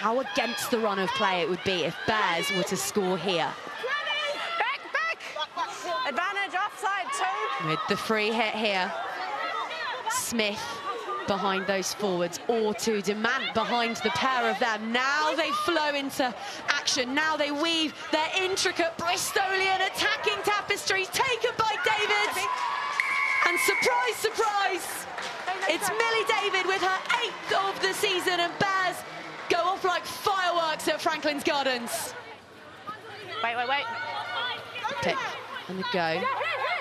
how against the run of play it would be if Bears were to score here. Back. Advantage offside, 2. With the free hit here. Smith behind those forwards, or to Demant behind the pair of them. Now they flow into action. Now they weave their intricate Bristolian attacking tapestries, taken by David. And surprise, surprise, it's Millie David with her 8th of the season, and Bears go off like fireworks at Franklin's Gardens. Wait. Pick and the go,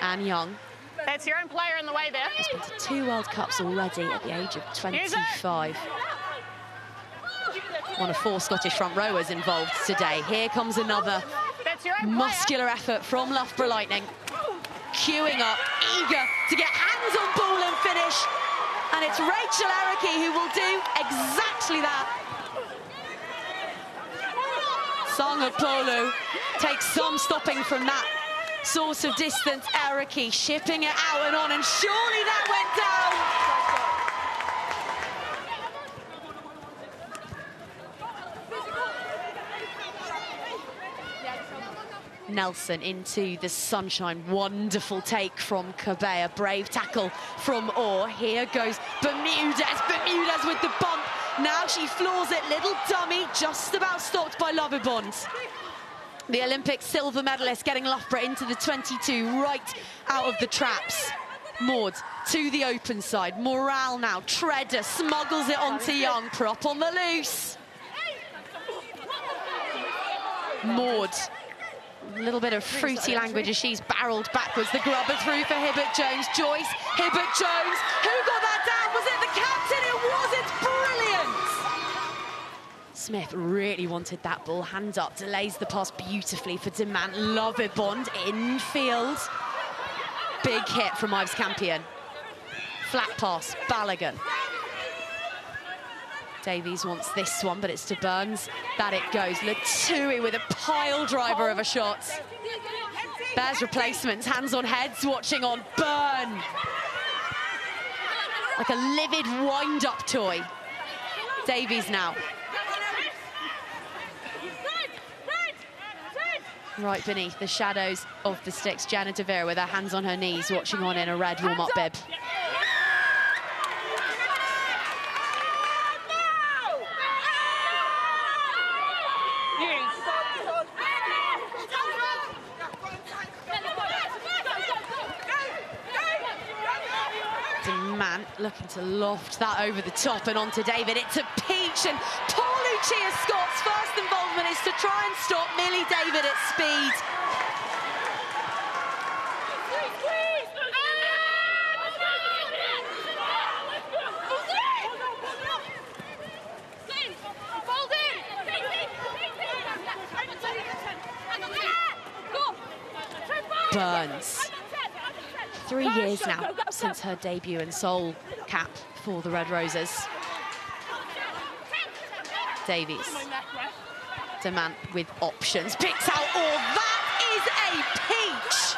Anne Young. That's your own player in the way there. Has been to 2 World Cups already at the age of 25. One of 4 Scottish front rowers involved today. Here comes another muscular effort from Loughborough Lightning. Queuing up, eager to get hands on ball and finish. And it's Rachel Ericke who will do exactly that. Sangapolu takes some stopping from that source of distance. Ericke shipping it out and on, and surely that went down. Nelson into the sunshine. Wonderful take from Cabea. Brave tackle from Orr. Here goes Bermudez with the bump. Now she floors it. Little dummy, just about stopped by Lovibond. The Olympic silver medalist getting Loughborough into the 22, right out of the traps. Maud to the open side. Morale now. Treader smuggles it onto Young. Prop on the loose. Maud. A little bit of fruity language as she's barreled backwards. The grubber through for Hibbert Jones. Joyce, Hibbert Jones. Who got that down? Was it the captain? It was. It's brilliant. Smith really wanted that ball. Hands up, delays the pass beautifully for Demant. Lovibond infield. Big hit from Ives Campion. Flat pass, Balogun. Davies wants this one, but it's to Burns. That it goes. Latui with a pile driver of a shot. Bears replacements, hands on heads, watching on. Burn. Like a livid wind-up toy. Davies now. Right beneath the shadows of the sticks, Janet De Vera with her hands on her knees, watching on in a red warm-up bib. Demant looking to loft that over the top and onto David. It's a peach, and Paul Lucia Scott's first involvement is to try and stop Millie David at speed. Burns. 3 years now since her debut in Seoul cap for the Red Roses. Davies. Demant with options. Picks out all. That is a peach!